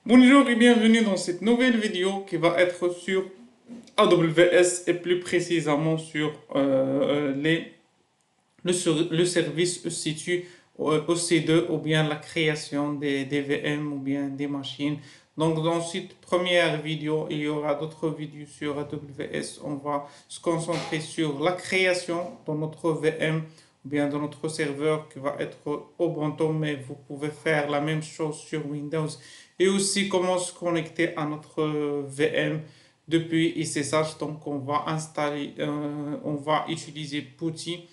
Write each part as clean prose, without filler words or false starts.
Bonjour et bienvenue dans cette nouvelle vidéo qui va être sur AWS et plus précisément sur le service EC2, EC2 ou bien la création des VM ou bien des machines. Donc dans cette première vidéo, il y aura d'autres vidéos sur AWS. On va se concentrer sur la création de notre VM ou bien de notre serveur qui va être Ubuntu, mais vous pouvez faire la même chose sur Windows et aussi comment se connecter à notre VM depuis SSH. Donc on va utiliser Putty.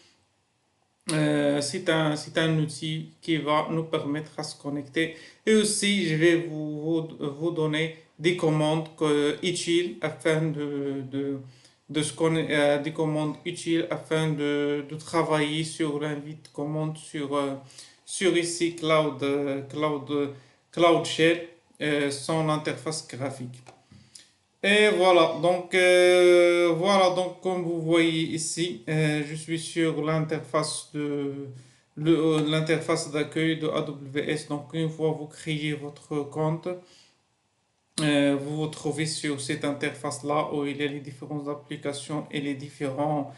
C'est un outil qui va nous permettre à se connecter. Et aussi, je vais vous donner des commandes utiles afin des commandes utiles afin de travailler sur l'invite commande sur ici Cloud Shell, son interface graphique. Et voilà, donc comme vous voyez ici, je suis sur l'interface d'accueil de AWS. Donc une fois vous créez votre compte, vous vous trouvez sur cette interface-là où il y a les différentes applications et les différents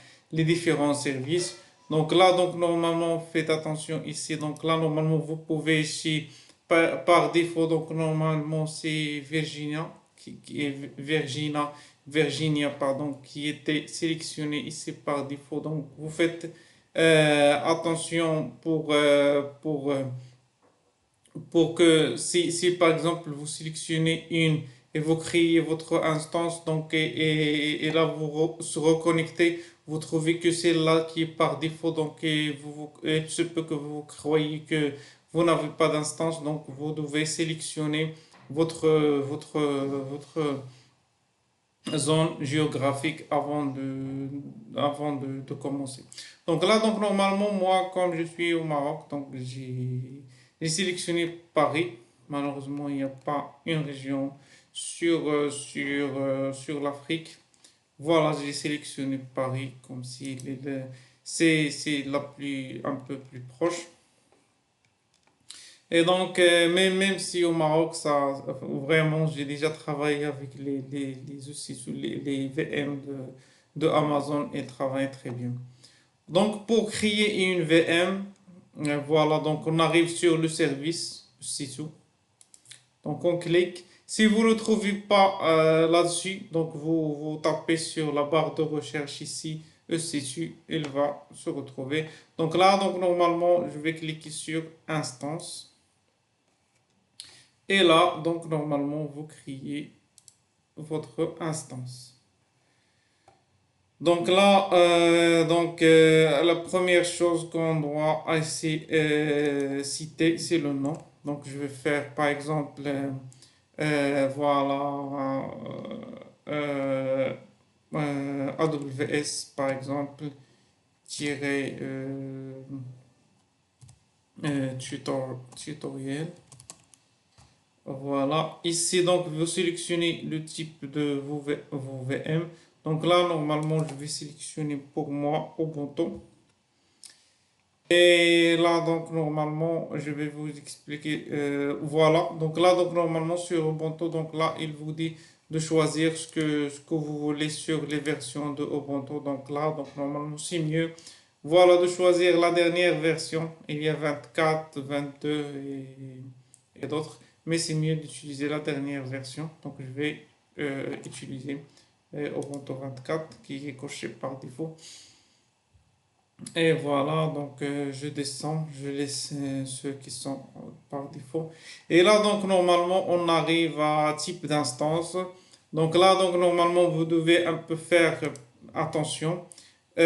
services. Donc là, donc normalement, faites attention ici. Donc là, normalement, vous pouvez ici, par défaut, donc normalement, c'est qui est Virginia, pardon, qui était sélectionnée ici par défaut. Donc vous faites attention pour que si par exemple vous sélectionnez une et vous créez votre instance, donc et là se reconnectez, vous trouvez que c'est là qui est par défaut, donc il se peut que vous croyez que vous n'avez pas d'instance, donc vous devez sélectionner votre zone géographique avant de commencer. Donc là, donc normalement, moi, comme je suis au Maroc, donc j'ai sélectionné Paris. Malheureusement, il n'y a pas une région sur l'Afrique. Voilà, j'ai sélectionné Paris comme si c'est un peu plus proche. Et donc, même si au Maroc, vraiment, j'ai déjà travaillé avec aussi sous les VM de Amazon et travaille très bien. Donc, pour créer une VM, voilà, donc on arrive sur le service ci-dessous. Donc, on clique. Si vous ne le trouvez pas là-dessus, donc vous tapez sur la barre de recherche ici, EC2, il va se retrouver. Donc là, donc normalement, je vais cliquer sur Instance. Et là, donc normalement, vous créez votre instance. Donc là, la première chose qu'on doit citer, c'est le nom. Donc je vais faire par exemple, voilà, AWS par exemple, tirer tutoriel. Voilà, ici donc vous sélectionnez le type de vos VM. Donc là normalement je vais sélectionner pour moi Ubuntu. Et là donc normalement je vais vous expliquer, voilà. Donc là donc normalement sur Ubuntu, donc là il vous dit de choisir ce que vous voulez sur les versions de Ubuntu. Donc là donc normalement c'est mieux. Voilà, de choisir la dernière version. Il y a 24, 22 et d'autres. Mais c'est mieux d'utiliser la dernière version. Donc je vais utiliser Ubuntu 24 qui est coché par défaut. Et voilà, donc je descends, je laisse ceux qui sont par défaut. Et là, donc normalement, on arrive à type d'instance. Donc là, donc normalement, vous devez un peu faire attention. AWS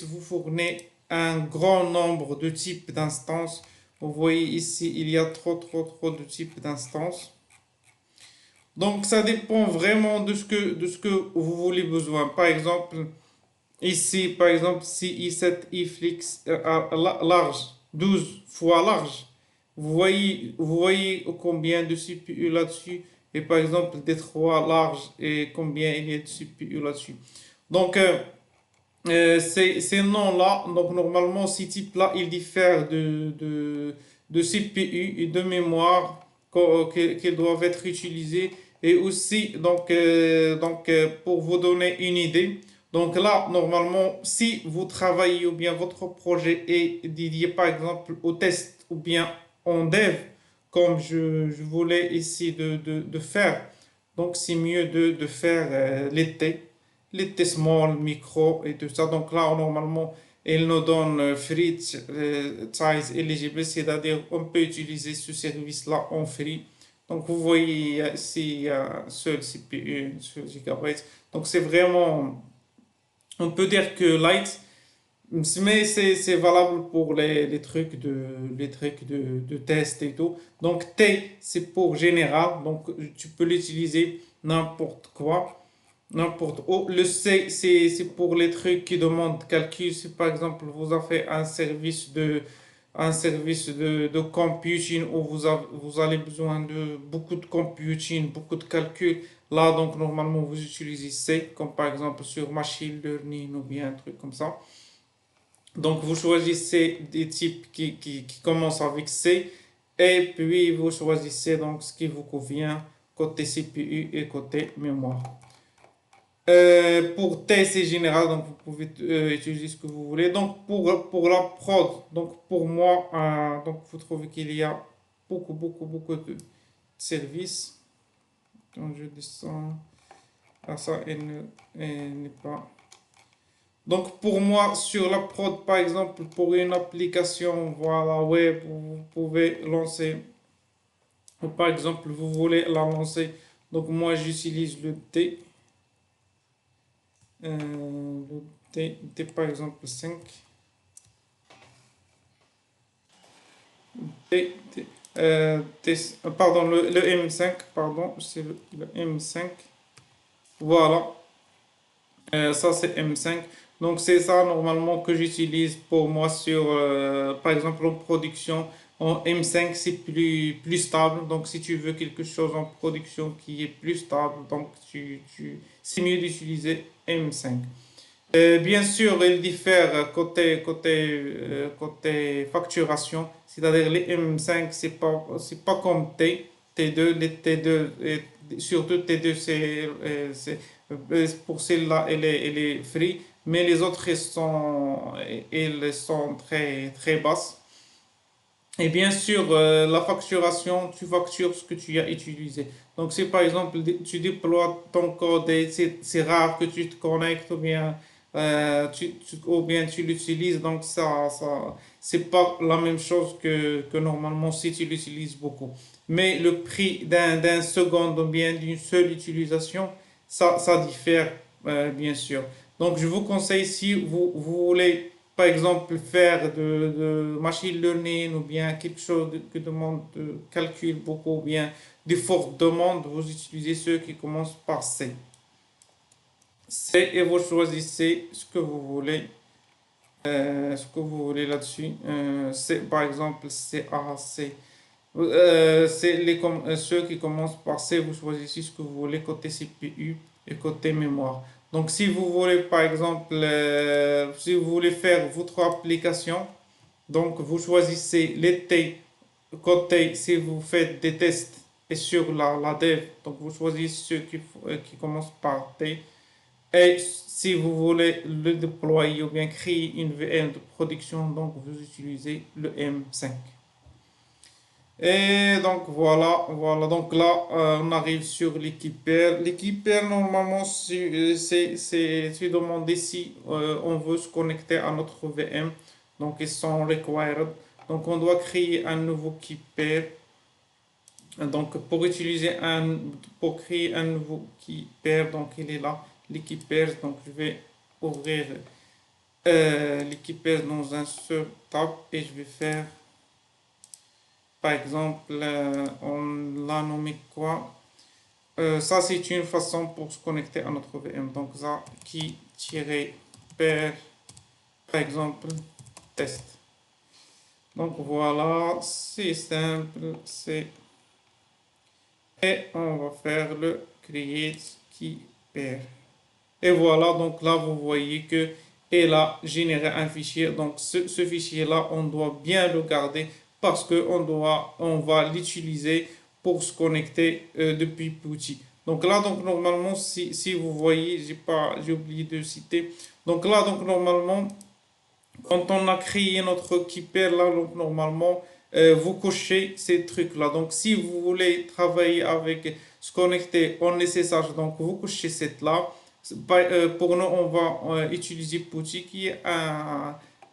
vous fournit un grand nombre de types d'instances. Vous voyez ici, il y a trop de types d'instances. Donc ça dépend vraiment de ce que vous voulez besoin. Par exemple, ici, par exemple, si i7 iflix large, 12 fois large, vous voyez combien de CPU là-dessus. Et par exemple, D3 large et combien il y a de CPU là-dessus. Donc, Ces noms-là, donc normalement, ces types-là, ils diffèrent de CPU et de mémoire qu'ils doivent être utilisés. Et aussi, pour vous donner une idée, donc là, normalement, si vous travaillez ou bien votre projet est dédié par exemple au test ou bien en dev, comme je voulais ici de faire, donc c'est mieux de faire les T small, micro et tout ça. Donc là, normalement, il nous donne free size eligible, c'est-à-dire on peut utiliser ce service-là en free. Donc vous voyez ici, il y a un seul CPU, un seul gigabyte. Donc c'est vraiment, on peut dire que light, mais c'est valable pour les trucs de test et tout. Donc T, c'est pour général, donc tu peux l'utiliser n'importe quoi. N'importe où. Le C, c'est pour les trucs qui demandent calcul. Si par exemple vous avez un service de computing où vous avez besoin de beaucoup de computing, beaucoup de calcul, là donc normalement vous utilisez C, comme par exemple sur machine learning ou bien un truc comme ça. Donc vous choisissez des types qui commencent avec C et puis vous choisissez donc ce qui vous convient côté CPU et côté mémoire. Pour test général, donc vous pouvez utiliser ce que vous voulez. Donc pour la prod, donc pour moi, donc vous trouvez qu'il y a beaucoup de services. Donc je descends. Ah ça, elle n'est pas. Donc pour moi, sur la prod, par exemple, pour une application, voilà, web, vous pouvez lancer, ou par exemple, vous voulez la lancer. Donc moi, j'utilise le T. Le T par exemple 5. Pardon, le M5, pardon, c'est le M5. Voilà, ça c'est M5. Donc c'est ça normalement que j'utilise pour moi sur, par exemple en production. En M5 c'est plus stable. Donc si tu veux quelque chose en production qui est plus stable, donc c'est mieux d'utiliser M5. Bien sûr, il diffère côté facturation, c'est-à-dire les M5, c'est pas comme T2, les T2, surtout T2, pour celle-là, elle est free, mais les autres, elles sont très basses. Et bien sûr, la facturation, tu factures ce que tu as utilisé. Donc, si par exemple, tu déploies ton code et c'est rare que tu te connectes ou bien tu l'utilises, donc c'est pas la même chose que normalement si tu l'utilises beaucoup. Mais le prix d'un second ou bien d'une seule utilisation, ça diffère, bien sûr. Donc, je vous conseille si vous voulez par exemple, faire de machine learning ou bien quelque chose qui demande de calcul beaucoup ou bien de fortes demandes, vous utilisez ceux qui commencent par C. C et vous choisissez ce que vous voulez là-dessus. C, par exemple, C A C. C'est ceux qui commencent par C, vous choisissez ce que vous voulez côté CPU et côté mémoire. Donc, si vous voulez, par exemple, si vous voulez faire votre application, donc vous choisissez les T côté, si vous faites des tests et sur la dev, donc vous choisissez ceux qui commencent par T. Et si vous voulez le déployer ou bien créer une VM de production, donc vous utilisez le M5. Et donc voilà. Donc là, on arrive sur l'équipeur. L'équipeur, normalement, c'est demandé si on veut se connecter à notre VM. Donc, ils sont required. Donc, on doit créer un nouveau keeper. Donc, pour créer un nouveau keeper, donc il est là, l'équipeur. Donc, je vais ouvrir l'équipeur dans un seul tab et je vais faire par exemple, on l'a nommé quoi? Ça, c'est une façon pour se connecter à notre VM. Donc, ça, qui tirer par exemple, test. Donc, voilà, c'est simple. Et on va faire le create qui perd. Et voilà, donc là, vous voyez que et là, générer un fichier. Donc, ce fichier-là, on doit bien le garder parce on va l'utiliser pour se connecter depuis petit. Donc là, donc normalement, si vous voyez, j'ai oublié de citer. Donc là, donc normalement, quand on a créé notre Keeper, là, donc normalement, vous cochez ces trucs-là. Donc, si vous voulez travailler avec, se connecter en SSH, donc vous cochez cette là. Pour nous, on va utiliser Putty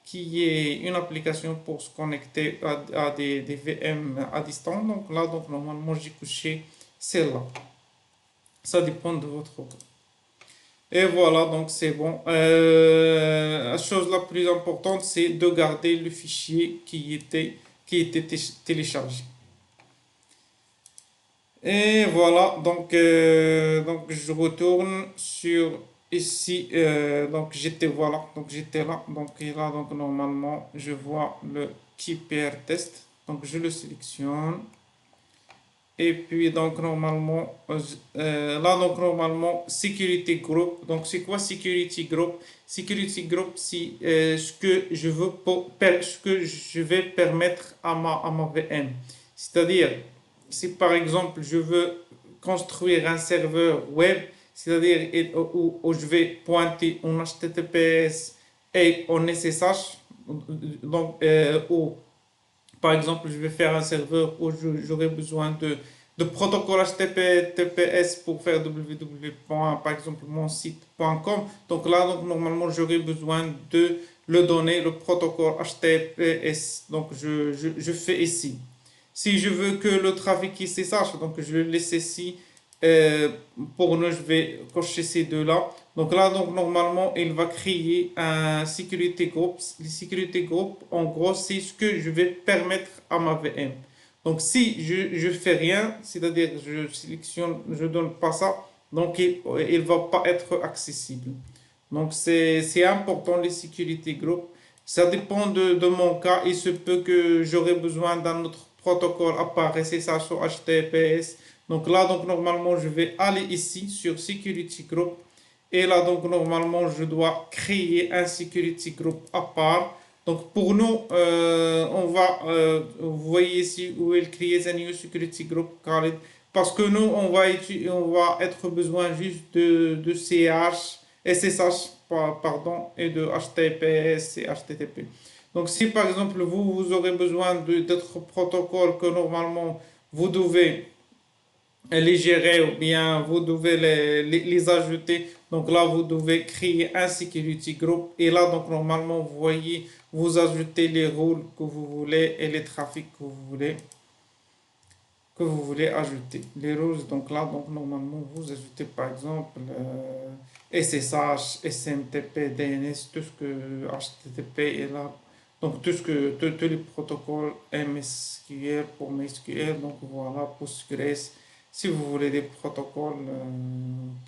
qui est une application pour se connecter à des VM à distance. Donc là, donc normalement, j'ai coché celle-là. Ça dépend de votre cas. Et voilà, donc c'est bon. La chose la plus importante, c'est de garder le fichier qui était téléchargé. Et voilà, donc je retourne sur ici. Donc j'étais là. Donc et là, donc normalement, je vois le Keeper test. Donc je le sélectionne. Et puis donc normalement, là donc normalement, Security Group. Donc c'est quoi Security Group? Security Group, c'est ce que je veux ce que je vais permettre à ma VM. C'est-à-dire, si par exemple je veux construire un serveur web, c'est-à-dire où je vais pointer en HTTPS et en SSH, donc où par exemple, je vais faire un serveur où j'aurai besoin de protocole HTTPS pour faire www. Par exemple, mon site.com. Donc là, donc, normalement, j'aurai besoin de le donner, le protocole HTTPS. Donc, je fais ici. Si je veux que le trafic il s'essache, donc je le laisse ici. Euh, pour nous, je vais cocher ces deux-là. Donc là, donc normalement, il va créer un security group. Le security group, en gros, c'est ce que je vais permettre à ma VM. Donc si je fais rien, c'est-à-dire je sélectionne, je donne pas ça, donc il va pas être accessible. Donc c'est important les security group. Ça dépend de mon cas. Il se peut que j'aurai besoin d'un autre protocole à part SSH ou HTTPS. Donc là, donc normalement, je vais aller ici sur Security Group. Et là, donc normalement, je dois créer un Security Group à part. Donc pour nous, vous voyez ici où il crée un New Security Group, Khalid. Parce que nous, on va être besoin juste de CH, SSH, pardon, et de HTTPS et HTTP. Donc si par exemple vous aurez besoin d'autres protocoles que normalement vous devez les gérer ou bien vous devez les ajouter. Donc là, vous devez créer un security group. Et là, donc normalement, vous voyez, vous ajoutez les rôles que vous voulez et les trafics que vous voulez ajouter. Les rôles, donc là, donc normalement, vous ajoutez par exemple SSH, SMTP, DNS, tout ce que HTTP est là. Donc tout ce que tous les protocoles MSQL pour MySQL, donc voilà, Postgres. Si vous voulez des protocoles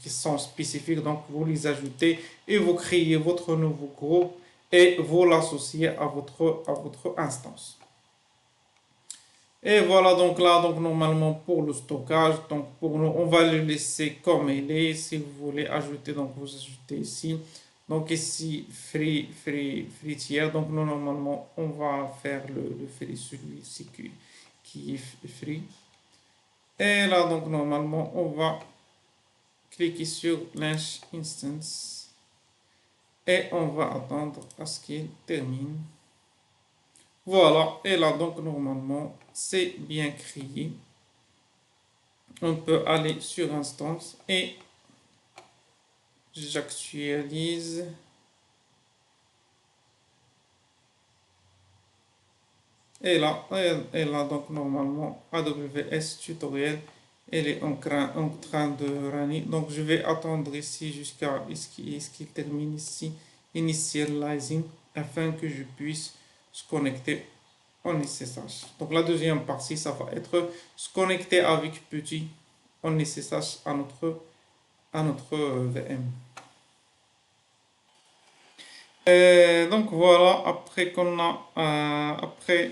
qui sont spécifiques, donc vous les ajoutez et vous créez votre nouveau groupe et vous l'associez à votre instance. Et voilà donc là, donc normalement pour le stockage, donc pour nous, on va le laisser comme il est. Si vous voulez ajouter, donc vous ajoutez ici. Donc ici, free tier. Donc nous, normalement, on va faire le free, celui-ci qui est free. Et là, donc normalement, on va cliquer sur Launch Instance. Et on va attendre à ce qu'il termine. Voilà, et là donc normalement c'est bien créé. On peut aller sur instance et j'actualise. Et là donc normalement AWS tutoriel, elle est en train de runner. Donc je vais attendre ici jusqu'à ce qu'il termine ici, initializing, afin que je puisse se connecter en SSH. Donc la deuxième partie, ça va être se connecter avec Putty en SSH à notre VM. Donc voilà, après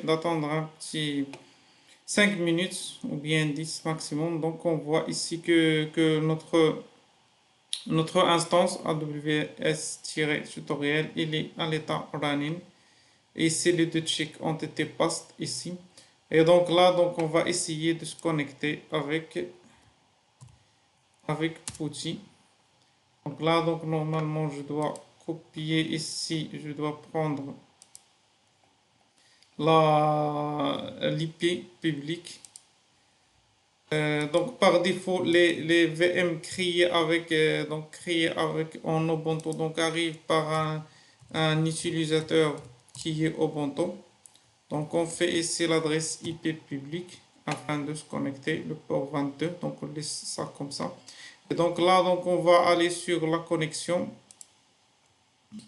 d'attendre un petit 5 minutes ou bien 10 maximum, donc on voit ici que notre Notre instance AWS-tutoriel, il est à l'état running. Et ici, les deux checks ont été passés ici. Et donc là, donc on va essayer de se connecter avec Putty. Donc là, donc normalement, je dois copier ici, je dois prendre l'IP public. Donc par défaut, les VM créés avec, en Ubuntu donc arrivent par un utilisateur qui est Ubuntu. Donc on fait ici l'adresse IP publique afin de se connecter, le port 22. Donc on laisse ça comme ça. Et donc là, donc on va aller sur la connexion.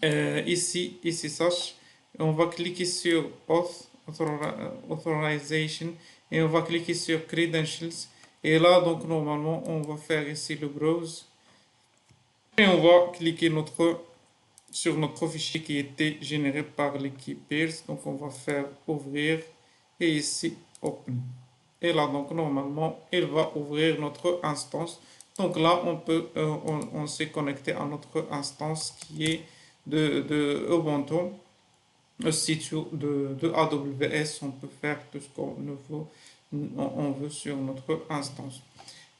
Ici, SSH. On va cliquer sur Auth, Authorization, et on va cliquer sur Credentials. Et là, donc normalement, on va faire ici le browse. Et on va cliquer sur notre fichier qui était généré par l'équipe Peers. Donc on va faire ouvrir et ici Open. Et là, donc normalement, il va ouvrir notre instance. Donc là, on s'est connecté à notre instance qui est de Ubuntu, le site de AWS. On peut faire tout ce qu'on veut sur notre instance.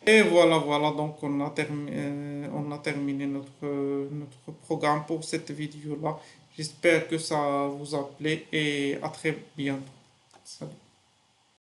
Et voilà, voilà, donc on a terminé notre programme pour cette vidéo-là. J'espère que ça vous a plu et à très bientôt. Salut.